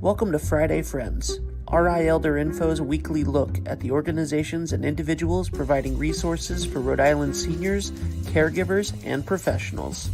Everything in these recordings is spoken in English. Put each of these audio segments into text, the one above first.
Welcome to Friday Friends, RI Elder Info's weekly look at the organizations and individuals providing resources for Rhode Island seniors, caregivers, and professionals.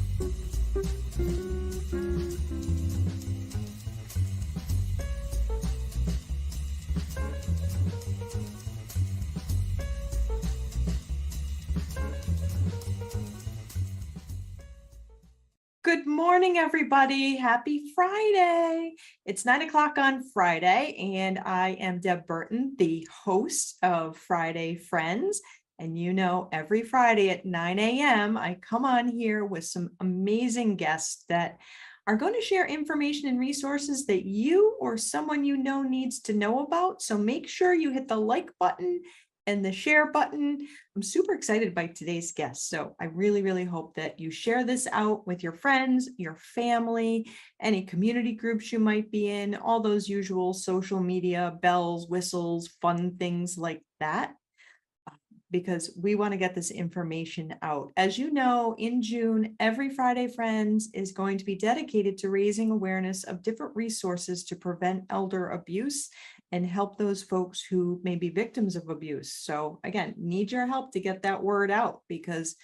Good morning, everybody. Happy Friday. It's 9 o'clock on Friday, and I am Deb Burton, the host of Friday Friends. And you know, every Friday at 9 a.m., I come on here with some amazing guests that are going to share information and resources that you or someone you know needs to know about. So make sure you hit the like button and the share button. I'm super excited by today's guest. So I really hope that you share this out with your friends, your family, any community groups you might be in, all those usual social media bells, whistles, fun things like that, because we want to get this information out. As you know, in June, every Friday Friends is going to be dedicated to raising awareness of different resources to prevent elder abuse and help those folks who may be victims of abuse. So again, need your help to get that word out because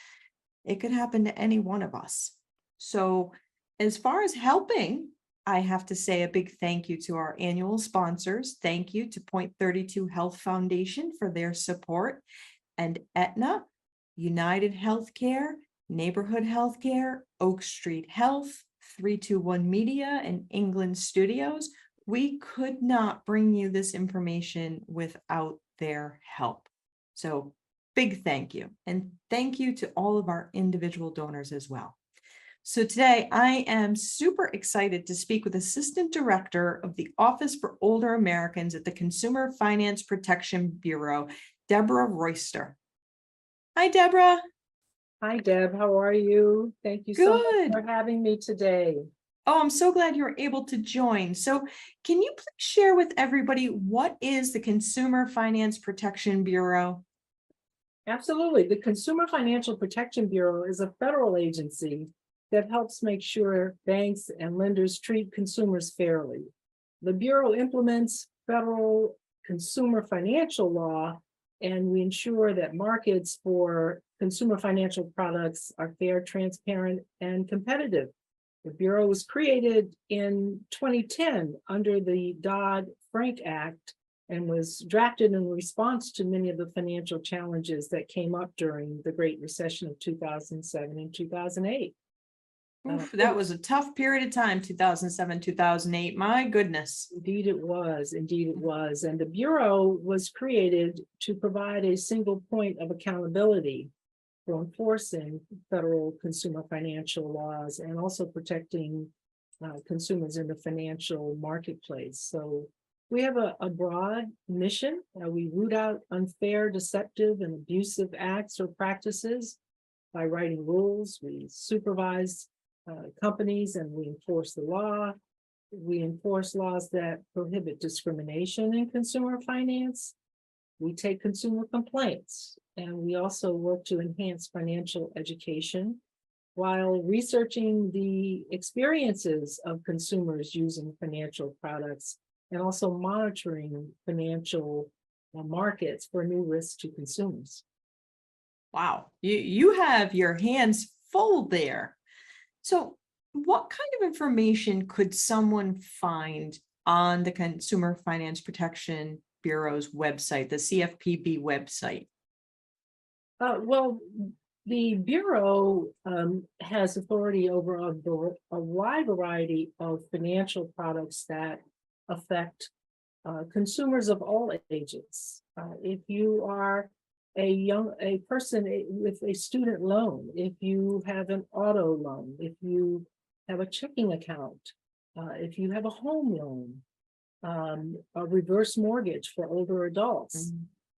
it could happen to any one of us. So as far as helping, I have to say a big thank you to our annual sponsors. Thank you to Point 32 Health Foundation for their support, and Aetna, United Healthcare, Neighborhood Healthcare, Oak Street Health, 321 Media, and England Studios. We could not bring you this information without their help. So big thank you. And thank you to all of our individual donors as well. So today I am super excited to speak with Assistant Director of the Office for Older Americans at the Consumer Finance Protection Bureau, Deborah Royster. Hi, Deborah. Hi, Deb. How are you? Thank you so much for having me today. Oh, I'm so glad you were able to join. So can you please share with everybody what is the Consumer Finance Protection Bureau? Absolutely. The Consumer Financial Protection Bureau is a federal agency that helps make sure banks and lenders treat consumers fairly. The Bureau implements federal consumer financial law, and we ensure that markets for consumer financial products are fair, transparent, and competitive. The Bureau was created in 2010 under the Dodd-Frank Act and was drafted in response to many of the financial challenges that came up during the Great Recession of 2007 and 2008. Oof, that was a tough period of time, 2007, 2008. My goodness. Indeed it was. Indeed it was. And the Bureau was created to provide a single point of accountability for enforcing federal consumer financial laws and also protecting consumers in the financial marketplace. So we have a broad mission. We root out unfair, deceptive, and abusive acts or practices by writing rules. We supervise companies and we enforce the law. We enforce laws that prohibit discrimination in consumer finance. We take consumer complaints, and we also work to enhance financial education while researching the experiences of consumers using financial products and also monitoring financial markets for new risks to consumers. Wow, you have your hands full there. So what kind of information could someone find on the Consumer Finance Protection Bureau's website, the CFPB website? Well, the Bureau has authority over a wide variety of financial products that affect consumers of all ages. If you are a person with a student loan, if you have an auto loan, if you have a checking account, if you have a home loan, a reverse mortgage for older adults,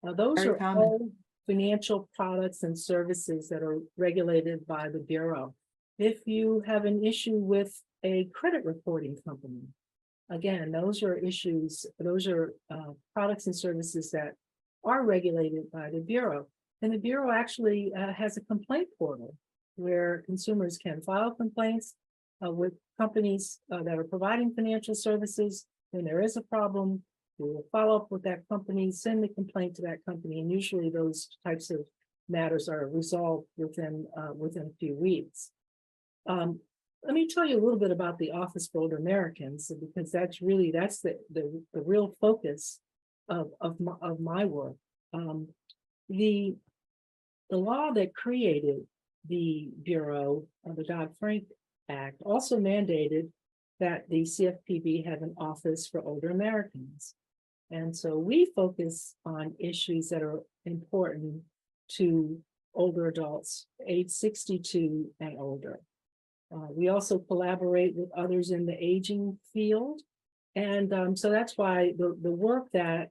those Very are common. all financial products and services that are regulated by the Bureau. If you have an issue with a credit reporting company, again, those are issues, those are products and services that are regulated by the Bureau. And the Bureau actually has a complaint portal where consumers can file complaints with companies that are providing financial services when there is a problem, we will follow up with that company, send the complaint to that company, and usually those types of matters are resolved within a few weeks. Let me tell you a little bit about the Office for Older Americans, because that's the real focus of my work. The law that created the Bureau of the Dodd-Frank Act also mandated that the CFPB have an Office for Older Americans. And so we focus on issues that are important to older adults, age 62 and older. We also collaborate with others in the aging field. And so that's why the work that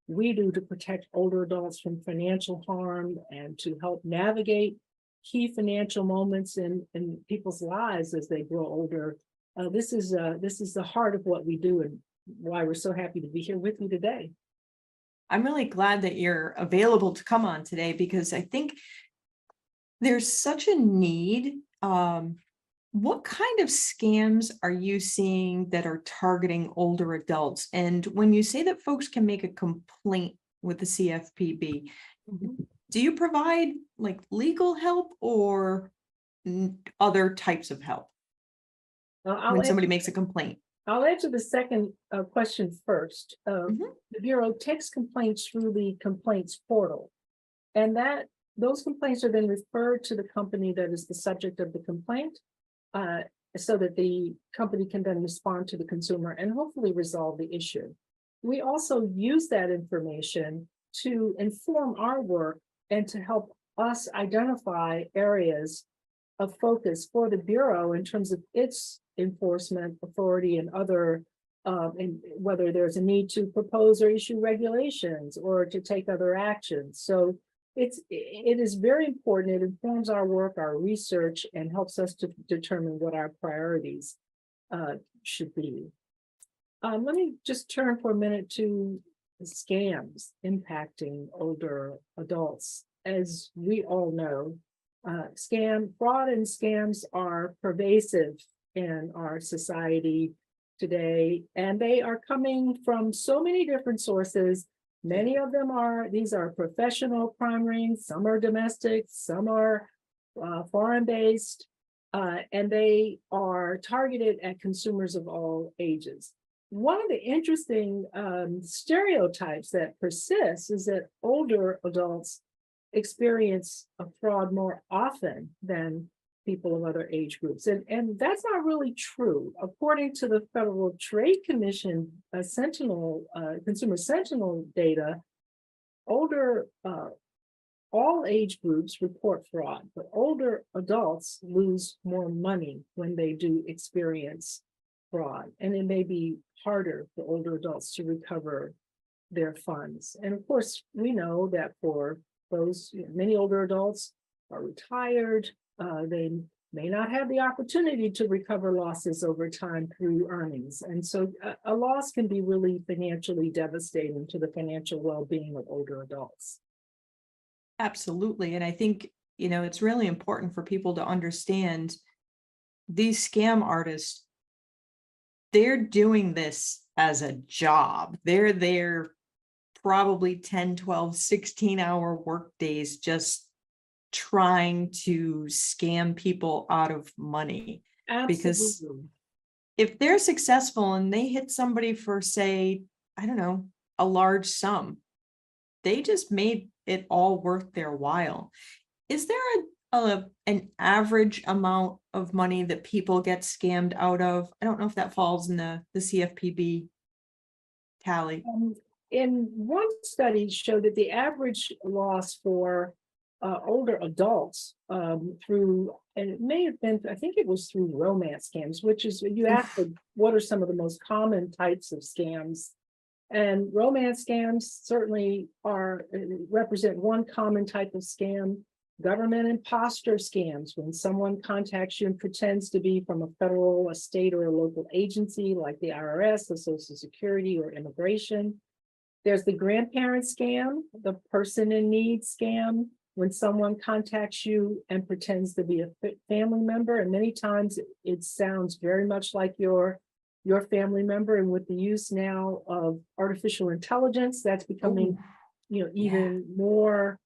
we do to protect older adults from financial harm and to help navigate key financial moments in people's lives as they grow older. This is the heart of what we do and why we're so happy to be here with you today. I'm really glad that you're available to come on today, because I think there's such a need. What kind of scams are you seeing that are targeting older adults? And when you say that folks can make a complaint with the CFPB, do you provide like legal help or other types of help when somebody makes a complaint? I'll answer the second question first. The Bureau takes complaints through the complaints portal, and those complaints are then referred to the company that is the subject of the complaint, so that the company can then respond to the consumer and hopefully resolve the issue. We also use that information to inform our work and to help us identify areas of focus for the Bureau in terms of its enforcement authority and other, and whether there's a need to propose or issue regulations or to take other actions. So it is very important. It informs our work, our research, and helps us to determine what our priorities should be. Let me just turn for a minute to scams impacting older adults. As we all know, fraud and scams are pervasive in our society today, and they are coming from so many different sources. Many of them these are professional crime rings, some are domestic, some are foreign-based, and they are targeted at consumers of all ages. One of the interesting stereotypes that persists is that older adults experience a fraud more often than people of other age groups. And that's not really true. According to the Federal Trade Commission Consumer Sentinel data, all age groups report fraud, but older adults lose more money when they do experience fraud. And it may be harder for older adults to recover their funds. And of course, we know that for those, many older adults are retired. They may not have the opportunity to recover losses over time through earnings. And so a loss can be really financially devastating to the financial well-being of older adults. Absolutely. And I think, it's really important for people to understand these scam artists, they're doing this as a job. They're there probably 10, 12, 16-hour work days just trying to scam people out of money. Absolutely. Because if they're successful and they hit somebody for, say, I don't know, a large sum, they just made it all worth their while. Is there an average amount of money that people get scammed out of? I don't know if that falls in the CFPB tally. In one study showed that the average loss for older adults through, and it may have been, I think it was through romance scams, which is, you asked what are some of the most common types of scams. And romance scams certainly represent one common type of scam. Government imposter scams, when someone contacts you and pretends to be from a federal, a state, or a local agency like the IRS, the Social Security, or immigration. There's the grandparent scam, the person in need scam, when someone contacts you and pretends to be a family member. And many times it sounds very much like your your family member. And with the use now of artificial intelligence, that's becoming, even more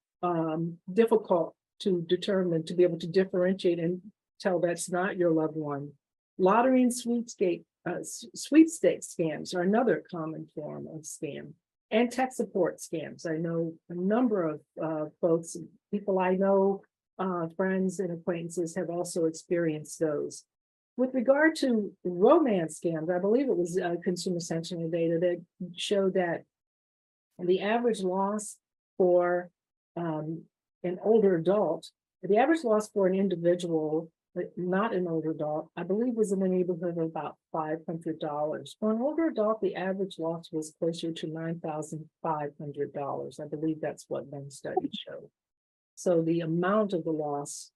difficult to determine, to be able to differentiate and tell that's not your loved one. Lottery and sweepstakes scams are another common form of scam, and tech support scams. I know a number of folks, people I know, friends and acquaintances have also experienced those. With regard to romance scams, I believe it was Consumer Sentinel data that showed that the average loss for an older adult, the average loss for an individual, not an older adult, I believe was in the neighborhood of about $500. For an older adult, the average loss was closer to $9,500. I believe that's what one study showed. So the amount of the loss,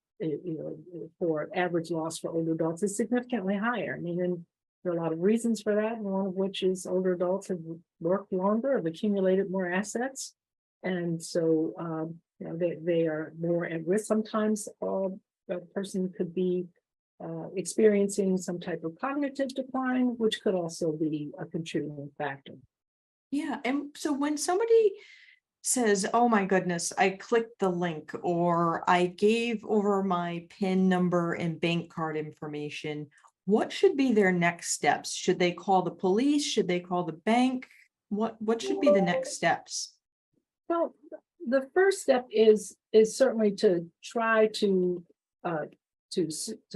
for average loss for older adults is significantly higher. I mean, and there are a lot of reasons for that, and one of which is older adults have worked longer, have accumulated more assets, and so they are more at risk. Sometimes a person could be experiencing some type of cognitive decline, which could also be a contributing factor. Yeah, and so when somebody says, oh my goodness, I clicked the link, or I gave over my PIN number and bank card information, what should be their next steps? Should they call the police? Should they call the bank? What should be the next steps? Well, the first step is certainly to try to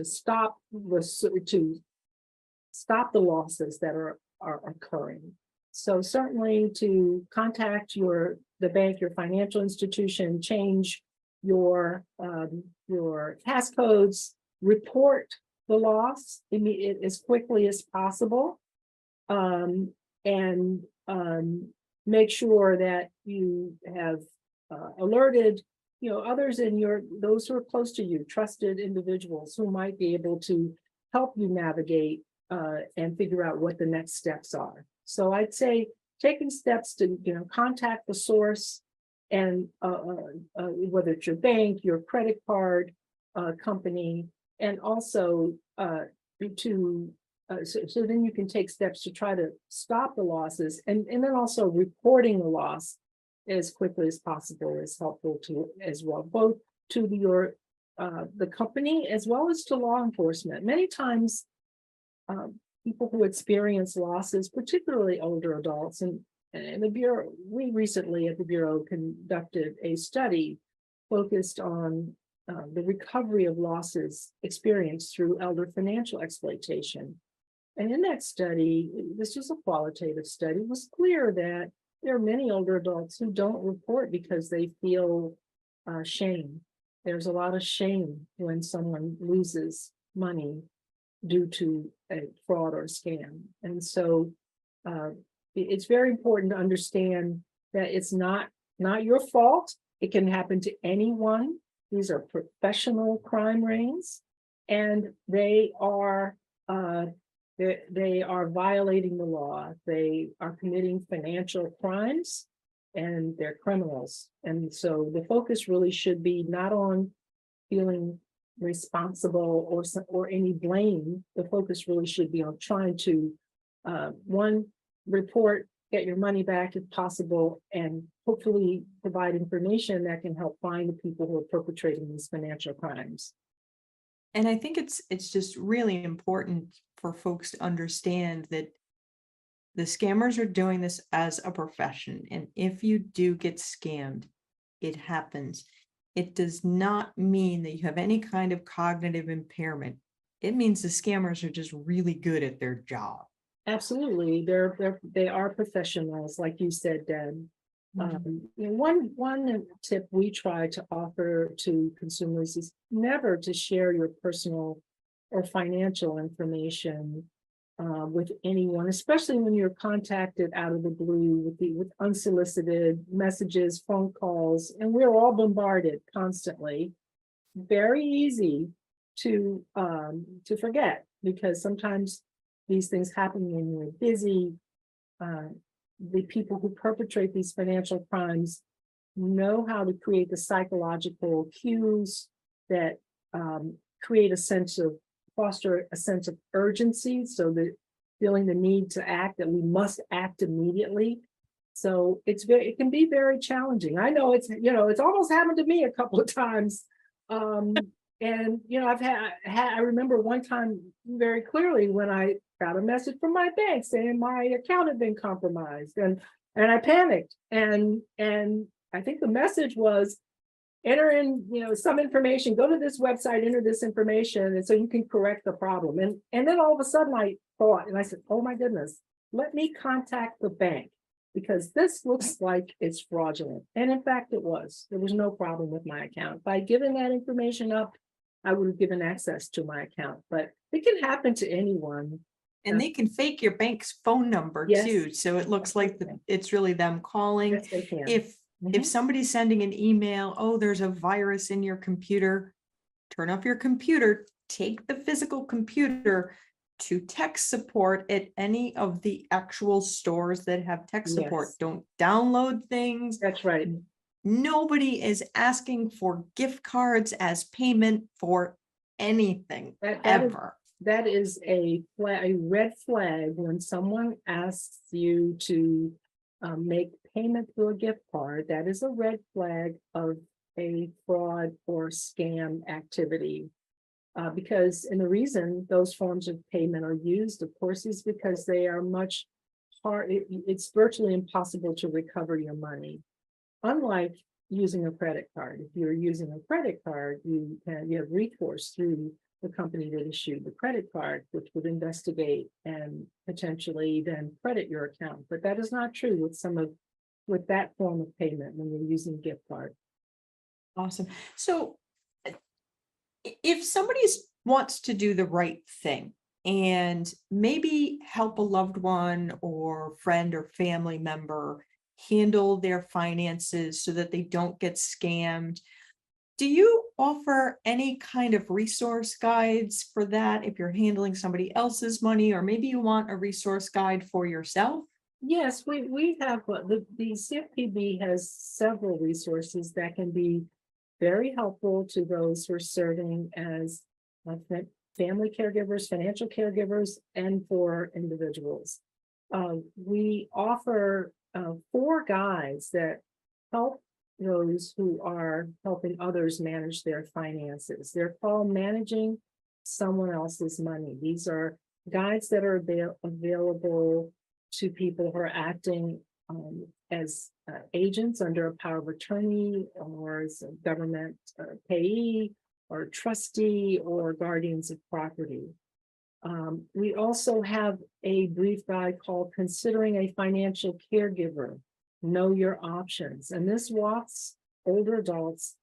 stop the losses that are occurring. So certainly to contact the bank, your financial institution, change your passcodes, report the loss as quickly as possible, and make sure that you have alerted others in those who are close to you, trusted individuals who might be able to help you navigate and figure out what the next steps are. So I'd say taking steps to contact the source, and whether it's your bank, your credit card company, and also so then you can take steps to try to stop the losses, and then also reporting the loss as quickly as possible is helpful as well, both to the company as well as to law enforcement. Many times people who experience losses, particularly older adults, and the Bureau, we recently at the Bureau conducted a study focused on the recovery of losses experienced through elder financial exploitation. And in that study, this was a qualitative study, it was clear that there are many older adults who don't report because they feel shame. There's a lot of shame when someone loses money due to a fraud or a scam. And so it's very important to understand that it's not your fault. It can happen to anyone. These are professional crime rings, and they are violating the law. They are committing financial crimes, and they're criminals. And so the focus really should be not on feeling responsible or any blame. The focus really should be on trying to report, get your money back if possible, and hopefully provide information that can help find the people who are perpetrating these financial crimes. And I think it's just really important for folks to understand that the scammers are doing this as a profession. And if you do get scammed, it happens. It does not mean that you have any kind of cognitive impairment. It means the scammers are just really good at their job. Absolutely. They are professionals, like you said, Deb. One tip we try to offer to consumers is never to share your personal or financial information with anyone, especially when you're contacted out of the blue with unsolicited messages, phone calls, and we're all bombarded constantly. Very easy to forget, because sometimes these things happen when you're busy. The people who perpetrate these financial crimes know how to create the psychological cues that foster a sense of urgency, so that feeling the need to act, that we must act immediately. So it can be very challenging. I know it's almost happened to me a couple of times. And I've I remember one time very clearly when I got a message from my bank saying my account had been compromised, and I panicked, and I think the message was, enter in some information, go to this website, enter this information, and so you can correct the problem. And then all of a sudden I thought, and I said, oh my goodness, let me contact the bank, because this looks like it's fraudulent. And in fact, there was no problem with my account. By giving that information up, I would have given access to my account, but it can happen to anyone. And they can fake your bank's phone number Yes. too. So it looks like it's really them calling. Yes, they can. If somebody's sending an email, oh, there's a virus in your computer, turn off your computer, take the physical computer to tech support at any of the actual stores that have tech support. Yes. Don't download things. That's right. Nobody is asking for gift cards as payment for anything ever. That is a red flag when someone asks you to make payment through a gift card. That is a red flag of a fraud or scam activity. Because, and the reason those forms of payment are used, of course, is because they are much hard. It's virtually impossible to recover your money. Unlike using a credit card. If you're using a credit card, you have recourse through the company that issued the credit card, which would investigate and potentially then credit your account. But that is not true with that form of payment when you're using gift card. Awesome. So if somebody wants to do the right thing and maybe help a loved one or friend or family member handle their finances so that they don't get scammed, do you offer any kind of resource guides for that if you're handling somebody else's money, or maybe you want a resource guide for yourself? Yes, we have the CFPB has several resources that can be very helpful to those who are serving as family caregivers, financial caregivers, and for individuals. We offer 4 guides that help those who are helping others manage their finances. They're called Managing Someone Else's Money. These are guides that are available to people who are acting as agents under a power of attorney, or as a government payee, or trustee, or guardians of property. We also have a brief guide called Considering a Financial Caregiver, Know Your Options. And this walks older adults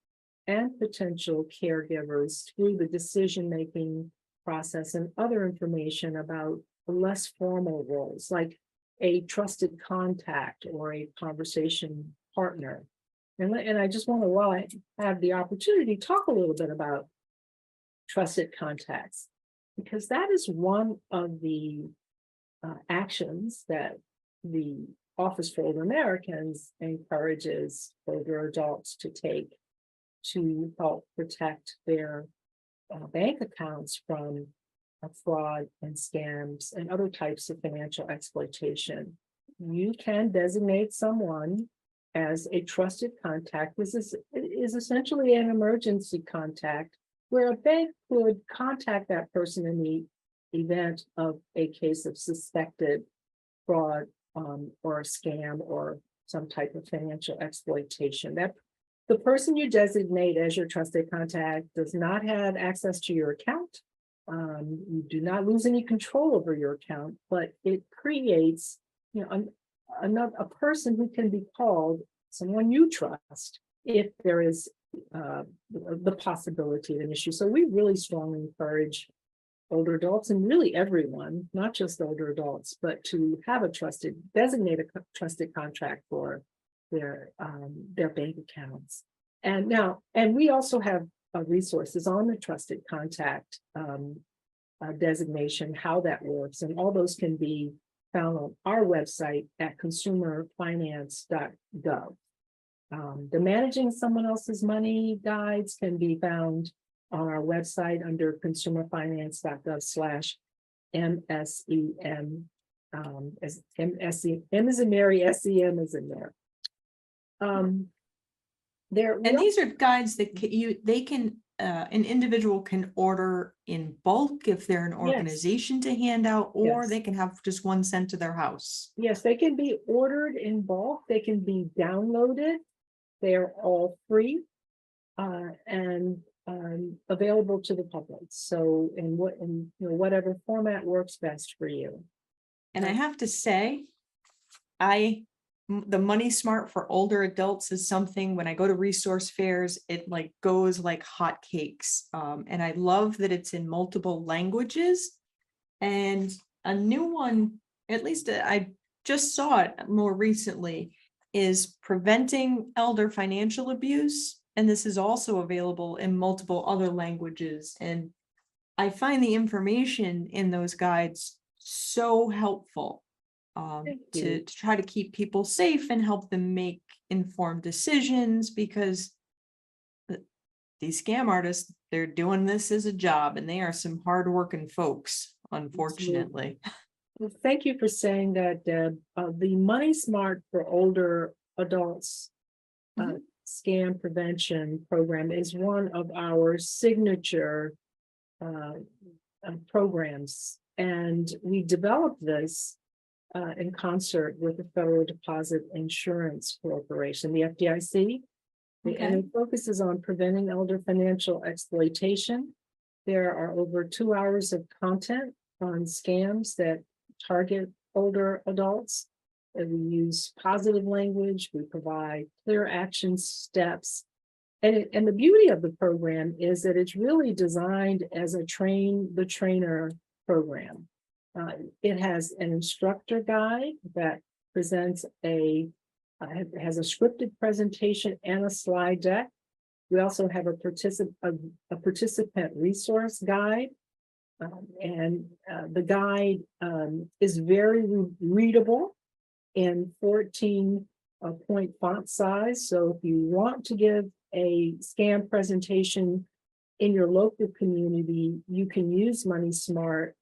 and potential caregivers through the decision-making process and other information about less formal roles, like a trusted contact or a conversation partner. And I just want to, while I have the opportunity, talk a little bit about trusted contacts, because that is one of the actions that the Office for Older Americans encourages older adults to take to help protect their bank accounts from fraud and scams and other types of financial exploitation. You can designate someone as a trusted contact. This is essentially an emergency contact where a bank would contact that person in the event of a case of suspected fraud or a scam or some type of financial exploitation. That the person you designate as your trusted contact does not have access to your account. You do not lose any control over your account, but it creates, a person who can be called, someone you trust, if there is the possibility of an issue. So we really strongly encourage older adults, and really everyone, not just older adults, but to have a designated trusted contract for their bank accounts. And we also have resources on the trusted contact designation, how that works, and all those can be found on our website at consumerfinance.gov. The Managing Someone Else's Money guides can be found on our website under consumerfinance.gov/MSEM as M is in Mary, SEM is in there. And these are guides that an individual can order in bulk if they're an organization to hand out, or they can have just one sent to their house. Yes, they can be ordered in bulk. They can be downloaded. They are all free and available to the public. So in whatever format works best for you. And I have to say, the Money Smart for older adults is something when I go to resource fairs, it like goes like hotcakes. And I love that it's in multiple languages. And a new one, at least I just saw it more recently, is Preventing Elder Financial Abuse. And this is also available in multiple other languages. And I find the information in those guides so helpful. To try to keep people safe and help them make informed decisions, because these scam artists, they're doing this as a job, and they are some hardworking folks, unfortunately. Well, thank you for saying that, Deb. The Money Smart for older adults scam prevention program is one of our signature programs, and we developed this in concert with the Federal Deposit Insurance Corporation, the FDIC. And it focuses on preventing elder financial exploitation. There are over 2 hours of content on scams that target older adults. And we use positive language. We provide clear action steps. And the beauty of the program is that it's really designed as a train the trainer program. It has an instructor guide that presents has a scripted presentation and a slide deck. We also have a participant resource guide, and the guide is very readable in 14-point font size. So if you want to give a scam presentation in your local community, you can use Money Smart,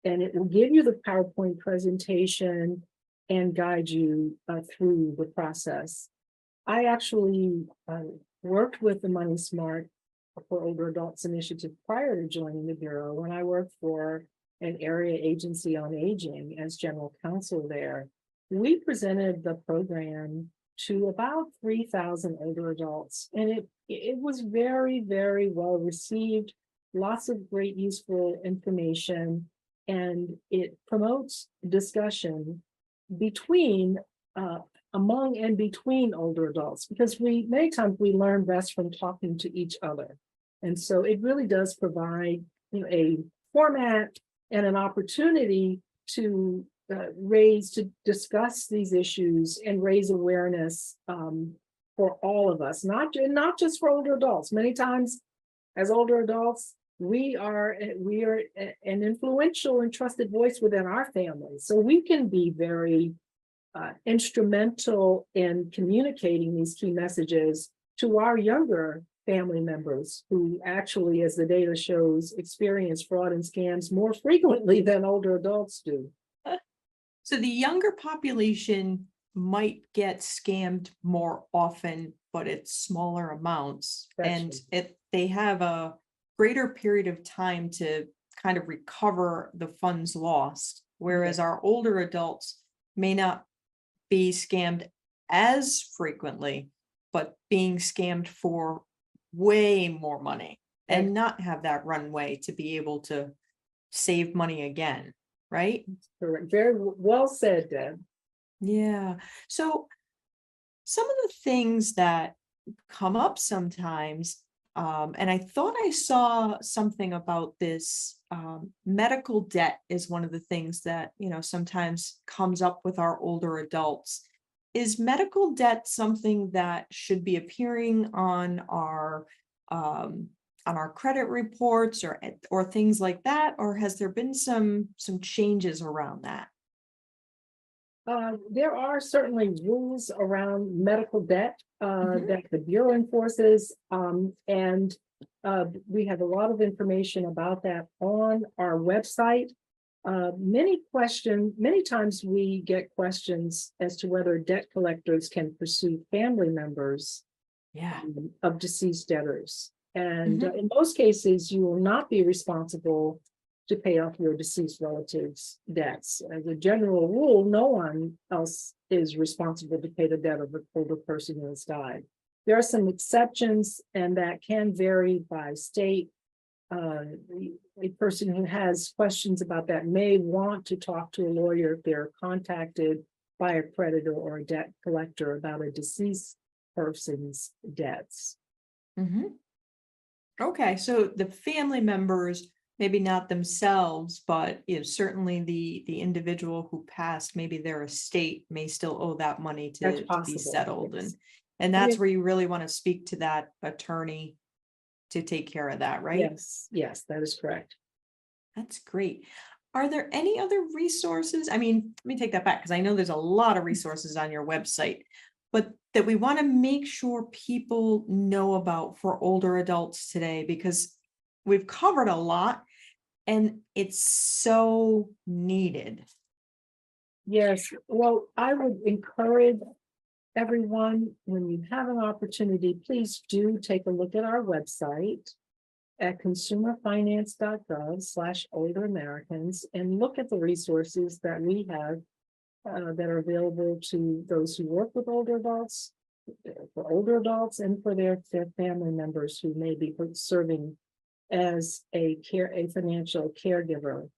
and it will give you the PowerPoint presentation and guide you through the process. I actually worked with the Money Smart for Older Adults Initiative prior to joining the Bureau, when I worked for an area agency on aging as general counsel there. We presented the program to about 3,000 older adults, and it was very, very well received, lots of great useful information. And it promotes discussion among and between older adults, because many times we learn best from talking to each other. And so it really does provide a format and an opportunity to discuss these issues and raise awareness for all of us, not just for older adults. Many times as older adults, we are an influential and trusted voice within our families. So we can be very instrumental in communicating these key messages to our younger family members, who actually, as the data shows, experience fraud and scams more frequently than older adults do. So the younger population might get scammed more often, but it's smaller amounts. And they have a greater period of time to kind of recover the funds lost, whereas our older adults may not be scammed as frequently, but being scammed for way more money and not have that runway to be able to save money again, right? Correct. Very well said, Deb. Yeah. So some of the things that come up sometimes, and I thought I saw something about this, medical debt is one of the things that, sometimes comes up with our older adults. Is medical debt something that should be appearing on our credit reports or things like that, or has there been some changes around that? There are certainly rules around medical debt that the Bureau enforces, and we have a lot of information about that on our website. Many times we get questions as to whether debt collectors can pursue family members Yeah. of deceased debtors. And Mhm. in most cases, you will not be responsible to pay off your deceased relatives' debts. As a general rule, no one else is responsible to pay the debt of an older person who has died. There are some exceptions, and that can vary by state. A person who has questions about that may want to talk to a lawyer if they're contacted by a creditor or a debt collector about a deceased person's debts. Mhm. Okay, so the family members, maybe not themselves, but certainly the individual who passed, maybe their estate may still owe that money That's to be possible, settled, yes. and I that's mean, where you really want to speak to that attorney to take care of that, right? yes, that is correct. That's great. Are there any other resources? I mean, let me take that back because I know there's a lot of resources on your website, but that we want to make sure people know about for older adults today because we've covered a lot and it's so needed. Yes, well, I would encourage everyone, when you have an opportunity, please do take a look at our website at consumerfinance.gov/older Americans and look at the resources that we have that are available to those who work with older adults, for older adults, and for their family members who may be serving as a financial caregiver.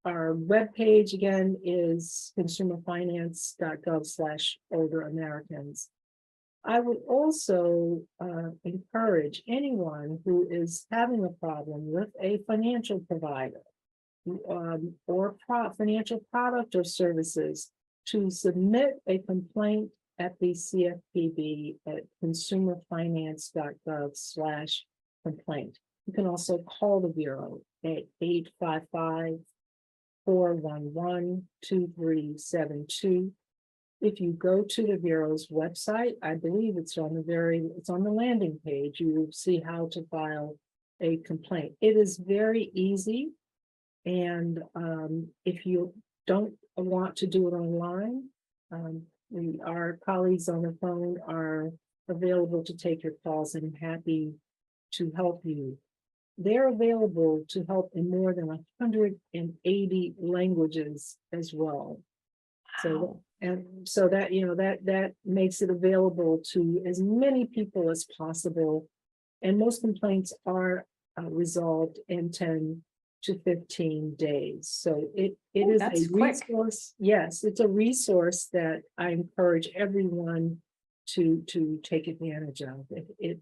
Our webpage again is consumerfinance.gov/older Americans. I would also encourage anyone who is having a problem with a financial provider or financial product or services to submit a complaint at the CFPB at consumerfinance.gov/complaint. You can also call the Bureau at 855-411-2372. If you go to the Bureau's website, I believe it's on the landing page, you will see how to file a complaint. It is very easy. And if you don't want to do it online, our colleagues on the phone are available to take your calls and happy to help you. They're available to help in more than 180 languages as well. So, and so that, that makes it available to as many people as possible. And most complaints are resolved in 10 to 15 days. So it is a That's quick. resource. Yes, it's a resource that I encourage everyone to take advantage of. It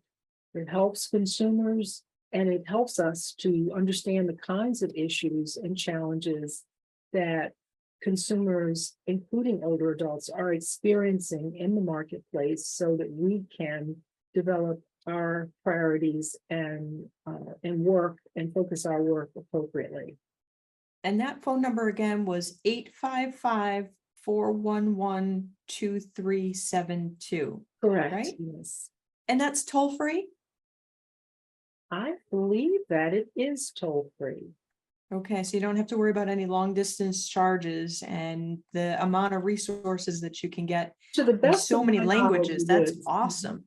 helps consumers, and it helps us to understand the kinds of issues and challenges that consumers, including older adults, are experiencing in the marketplace so that we can develop our priorities and work and focus our work appropriately. And that phone number again was 855-411-2372. Correct. Right? Yes. And that's toll free? I believe that it is toll free. Okay, so you don't have to worry about any long distance charges and the amount of resources that you can get To the in best so of many my knowledge, languages. it That's is. awesome.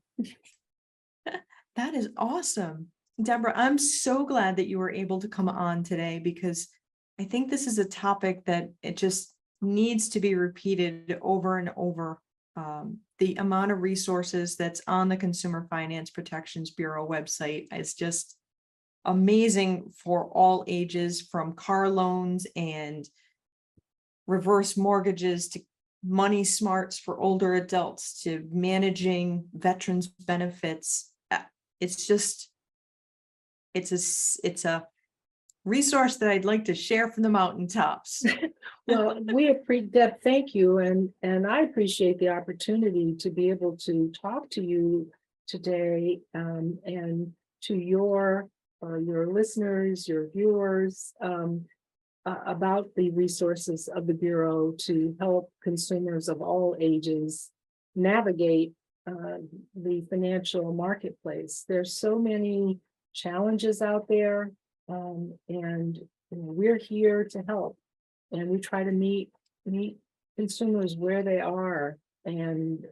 That is awesome. Deborah, I'm so glad that you were able to come on today because I think this is a topic that it just needs to be repeated over and over. The amount of resources that's on the Consumer Finance Protections Bureau website is just amazing for all ages, from car loans and reverse mortgages to money smarts for older adults to managing veterans benefits. It's a resource that I'd like to share from the mountaintops. Well, Deb, thank you, and I appreciate the opportunity to be able to talk to you today, and to your listeners, your viewers, about the resources of the Bureau to help consumers of all ages navigate the financial marketplace. There's so many challenges out there, and we're here to help. And we try to meet consumers where they are and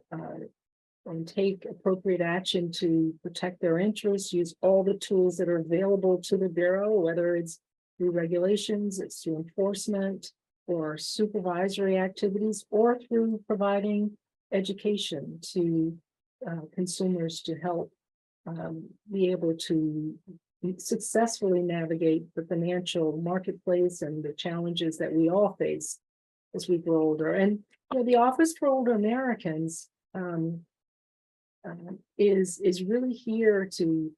take appropriate action to protect their interests, use all the tools that are available to the Bureau, whether it's through regulations, it's through enforcement or supervisory activities, or through providing education to consumers to help be able to successfully navigate the financial marketplace and the challenges that we all face as we grow older. And the Office for Older Americans is really here to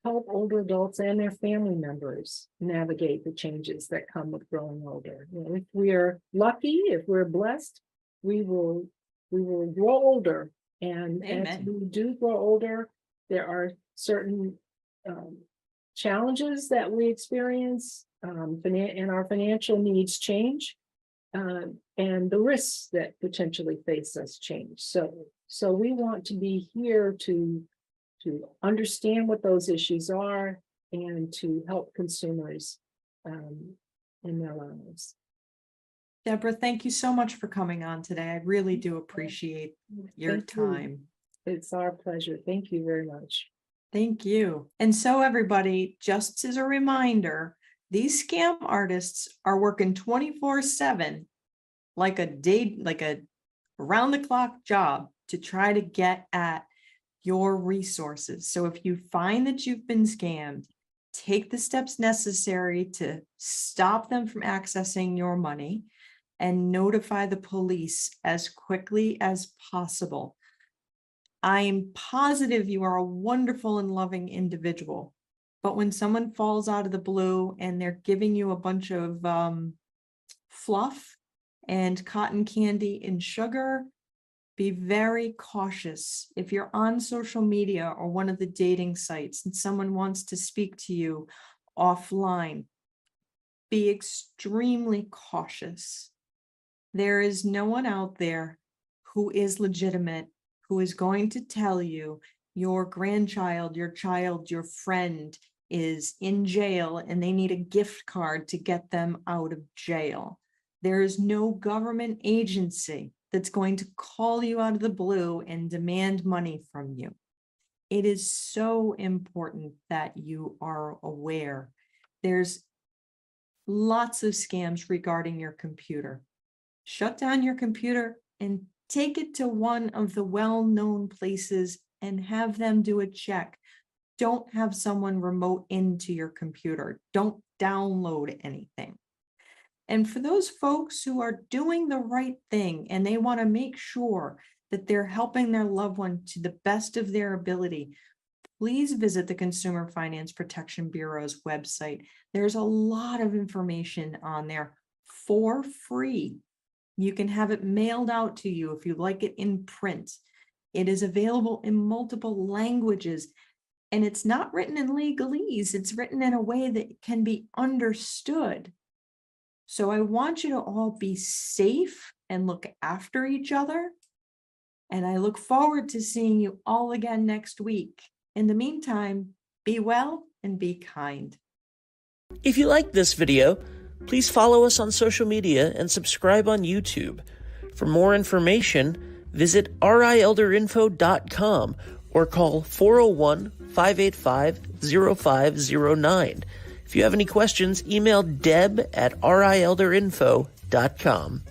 help older adults and their family members navigate the changes that come with growing older. If we are lucky, if we're blessed, we will grow older. And Amen. as we do grow older, there are certain challenges that we experience, and our financial needs change, and the risks that potentially face us change. So we want to be here to understand what those issues are and to help consumers in their lives. Deborah, thank you so much for coming on today. I really do appreciate your Thank you. time. It's our pleasure. Thank you very much. Thank you. And so everybody, just as a reminder, these scam artists are working 24/7, like a around the clock job to try to get at your resources. So if you find that you've been scammed, take the steps necessary to stop them from accessing your money and notify the police as quickly as possible. I am positive you are a wonderful and loving individual, but when someone falls out of the blue and they're giving you a bunch of fluff and cotton candy and sugar, be very cautious. If you're on social media or one of the dating sites and someone wants to speak to you offline, be extremely cautious. There is no one out there who is legitimate, who is going to tell you your grandchild, your child, your friend is in jail and they need a gift card to get them out of jail. There is no government agency that's going to call you out of the blue and demand money from you. It is so important that you are aware. There's lots of scams regarding your computer. Shut down your computer and take it to one of the well-known places and have them do a check. Don't have someone remote into your computer. Don't download anything. And for those folks who are doing the right thing and they want to make sure that they're helping their loved one to the best of their ability, please visit the Consumer Finance Protection Bureau's website. There's a lot of information on there for free. You can have it mailed out to you if you like it in print. It is available in multiple languages, and it's not written in legalese. It's written in a way that can be understood. So I want you to all be safe and look after each other. And I look forward to seeing you all again next week. In the meantime, be well and be kind. If you liked this video, please follow us on social media and subscribe on YouTube. For more information, visit rielderinfo.com or call 401-585-0509. If you have any questions, email deb@rielderinfo.com.